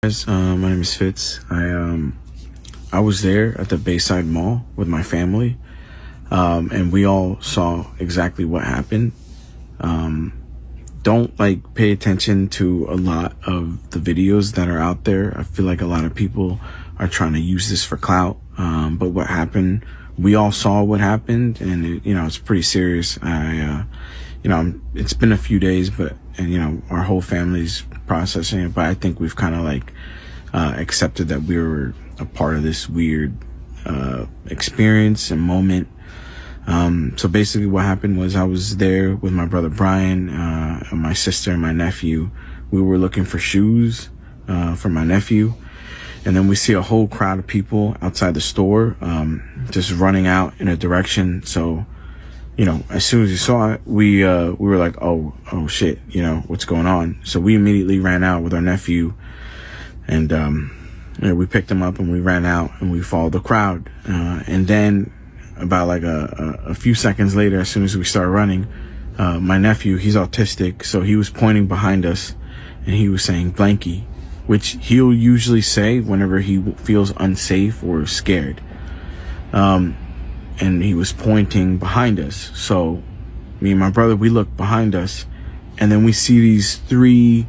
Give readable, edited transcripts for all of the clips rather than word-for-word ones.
Guys, my name is Fitz. I was there at the Bayside Mall with my family, and we all saw exactly what happened. Don't pay attention to a lot of the videos that are out there. I feel like a lot of people are trying to use this for clout. But what happened, we all saw what happened, and it's pretty serious. It's been a few days, and our whole family's processing it, but I think we've kind of accepted that we were a part of this weird experience and moment. So basically what happened was I was there with my brother Brian, and my sister and my nephew. We were looking for shoes for my nephew, and then we see a whole crowd of people outside the store, just running out in a direction. So as soon as we saw it, we were like, oh shit, what's going on? So we immediately ran out with our nephew, and we picked him up and we ran out and we followed the crowd. And then about a few seconds later, as soon as we started running, my nephew, he's autistic, so he was pointing behind us and he was saying blankie, which he'll usually say whenever he feels unsafe or scared. And he was pointing behind us. So me and my brother, we look behind us, and then we see these 3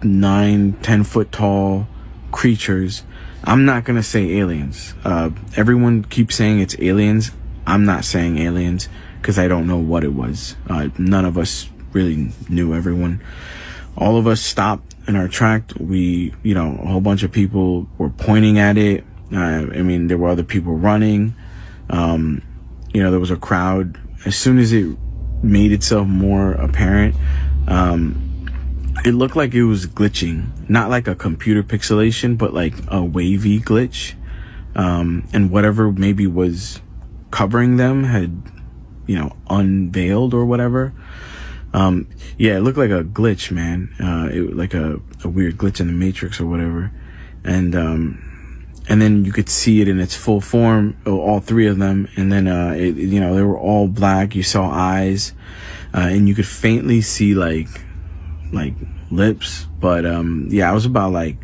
9-10 foot tall creatures. I'm not gonna say aliens. Everyone keeps saying it's aliens. I'm not saying aliens because I don't know what it was. None of us really knew. Everyone, all of us stopped in our track. We, a whole bunch of people were pointing at it. There were other people running. There was a crowd. As soon as it made itself more apparent, it looked like it was glitching, not like a computer pixelation, but like a wavy glitch. And whatever maybe was covering them had, unveiled or whatever. It looked like a glitch, man. It like a weird glitch in the Matrix or whatever. And then you could see it in its full form, all 3 of them. And then, they were all black. You saw eyes, and you could faintly see like lips. But, I was about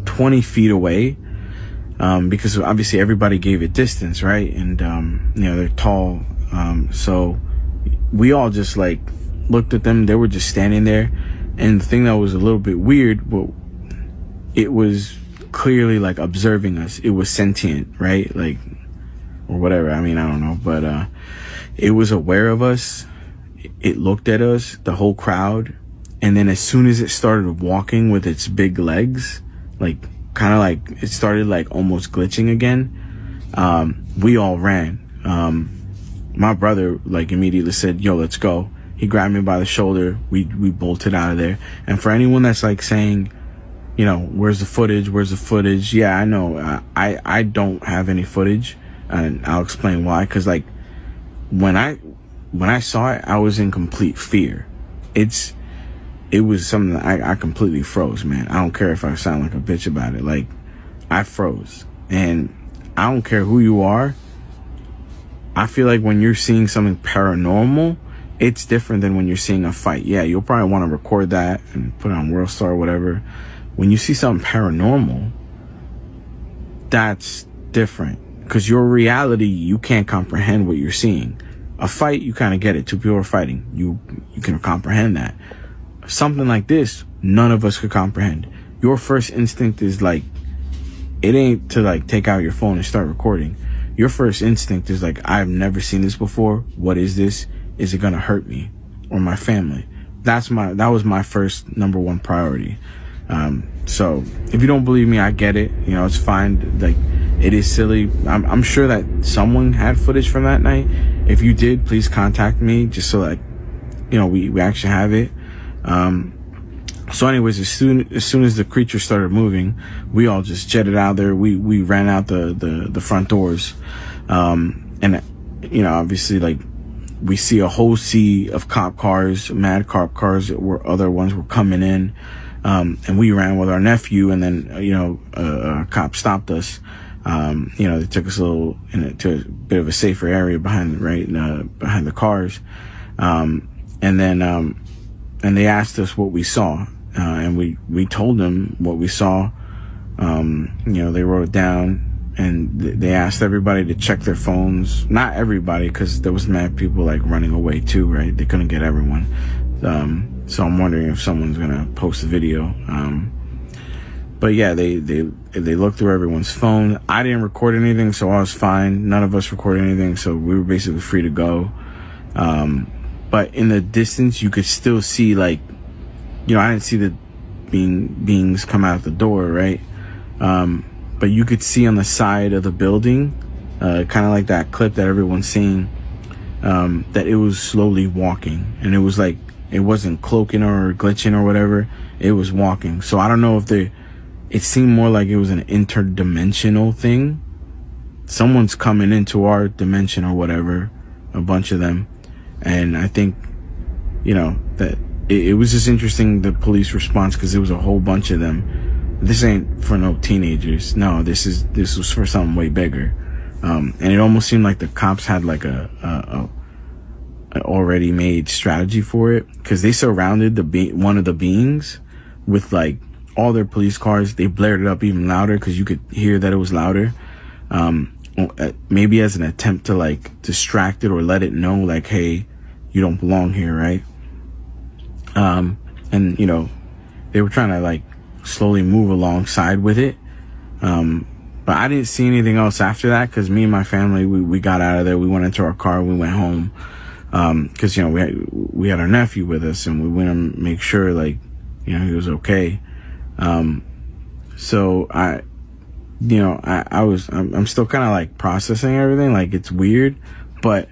20 feet away, because obviously everybody gave it distance, right? And, they're tall. So we all just looked at them. They were just standing there. And the thing that was a little bit weird, well, it was clearly observing us. It was sentient, right? Or whatever. I don't know, but it was aware of us. It looked at us, the whole crowd, and then as soon as it started walking with its big legs, it started almost glitching again, we all ran. My brother immediately said, yo, let's go. He grabbed me by the shoulder. We bolted out of there. And for anyone that's saying, where's the footage? Yeah, I know. I don't have any footage, and I'll explain why. Cause when I saw it, I was in complete fear. It was something that I completely froze, man. I don't care if I sound like a bitch about it. I froze, and I don't care who you are. I feel like when you're seeing something paranormal, it's different than when you're seeing a fight. Yeah, you'll probably want to record that and put it on WorldStar or whatever. When you see something paranormal, that's different, because your reality, you can't comprehend what you're seeing. A fight, you kind of get it. 2 people are fighting. You can comprehend that. Something like this, none of us could comprehend. Your first instinct is it ain't to take out your phone and start recording. Your first instinct is I've never seen this before. What is this? Is it gonna hurt me or my family? That was my first number 1 priority. So if you don't believe me, I get it. It's fine. It is silly. I'm sure that someone had footage from that night. If you did, please contact me just so that, we actually have it. So anyways, as soon as the creature started moving, we all just jetted out there. We ran out the front doors. And obviously we see a whole sea of cop cars, mad cop cars, where other ones were coming in. And we ran with our nephew, and then, a cop stopped us. They took us to a bit of a safer area behind the cars. And then they asked us what we saw. and we told them what we saw. They wrote it down, and they asked everybody to check their phones. Not everybody, because there was mad people like running away too, right? They couldn't get everyone. So I'm wondering if someone's gonna post a video. But yeah, they looked through everyone's phone. I didn't record anything, so I was fine. None of us recorded anything, so we were basically free to go. But in the distance, you could still see, like, I didn't see the beings come out the door, right? But you could see on the side of the building, kind of like that clip that everyone's seeing, that it was slowly walking, and it was like, it wasn't cloaking or glitching or whatever. It was walking. So I don't know if it seemed more like it was an interdimensional thing. Someone's coming into our dimension or whatever, a bunch of them. And I think, that it was just interesting, the police response, because there was a whole bunch of them. This ain't for no teenagers. No, this was for something way bigger. And it almost seemed like the cops had like a already made strategy for it, because they surrounded one of the beings with like all their police cars. They blared it up even louder, because you could hear that it was louder. Maybe as an attempt to like distract it or let it know, like, hey, you don't belong here, right? And they were trying to like slowly move alongside with it. But I didn't see anything else after that, because me and my family, we got out of there. We went into our car, we went home, because we had our nephew with us, and we went to make sure, like, he was okay. So I'm still kind of like processing everything. Like, it's weird, but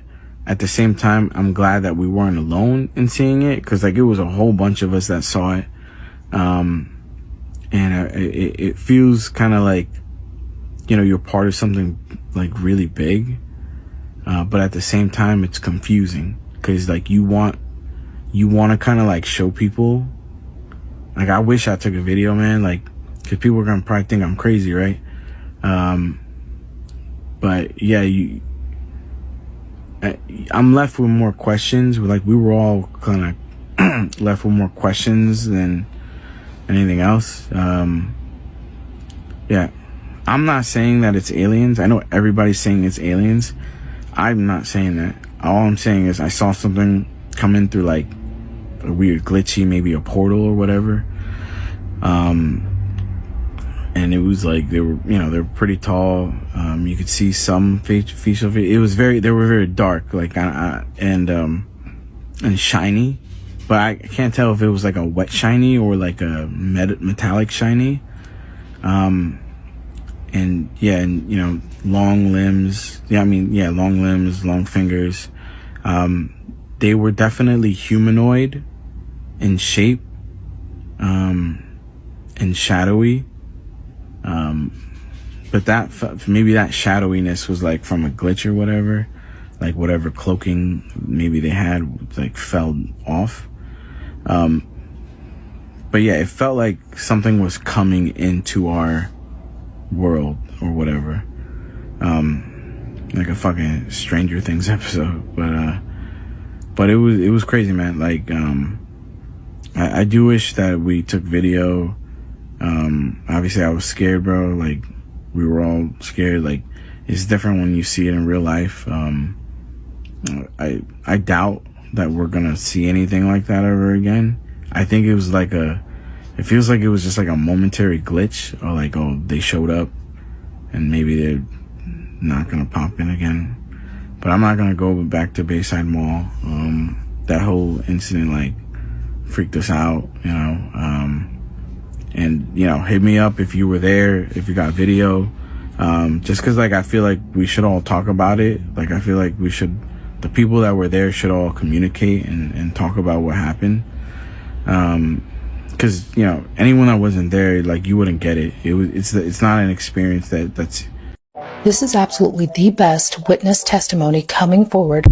at the same time, I'm glad that we weren't alone in seeing it, because like it was a whole bunch of us that saw it. And it feels kind of like, you're part of something like really big. But at the same time, it's confusing, because like you want to kind of like show people. Like, I wish I took a video, man, like, because people are gonna probably think I'm crazy, right? But yeah, I'm left with more questions. Like, we were all kind of left with more questions than anything else. Yeah, I'm not saying that it's aliens. I know everybody's saying it's aliens. I'm not saying that. All I'm saying is I saw something come in through like a weird glitchy, maybe a portal or whatever. And it was like they were pretty tall. You could see some facial. They were very dark, like and shiny, but I can't tell if it was like a wet shiny or like a metallic shiny. And long limbs. Long limbs, long fingers. They were definitely humanoid in shape, and shadowy. But maybe that shadowiness was like from a glitch or whatever, like whatever cloaking maybe they had like fell off. But yeah, it felt like something was coming into our world or whatever, like a fucking Stranger Things episode. But it was crazy, man. Like, I do wish that we took video. Obviously I was scared, bro. Like, we were all scared. Like, it's different when you see it in real life. I doubt that we're gonna see anything like that ever again. I think it was like it feels like it was just like a momentary glitch, or like, oh, they showed up and maybe they're not gonna pop in again. But I'm not gonna go back to Bayside Mall. That whole incident like freaked us out, and hit me up if you were there, if you got video, just because like I feel like we should all talk about it. Like, I feel like the people that were there should all communicate and talk about what happened, because anyone that wasn't there, like, you wouldn't get it. It's not an experience that's. This is absolutely the best witness testimony coming forward.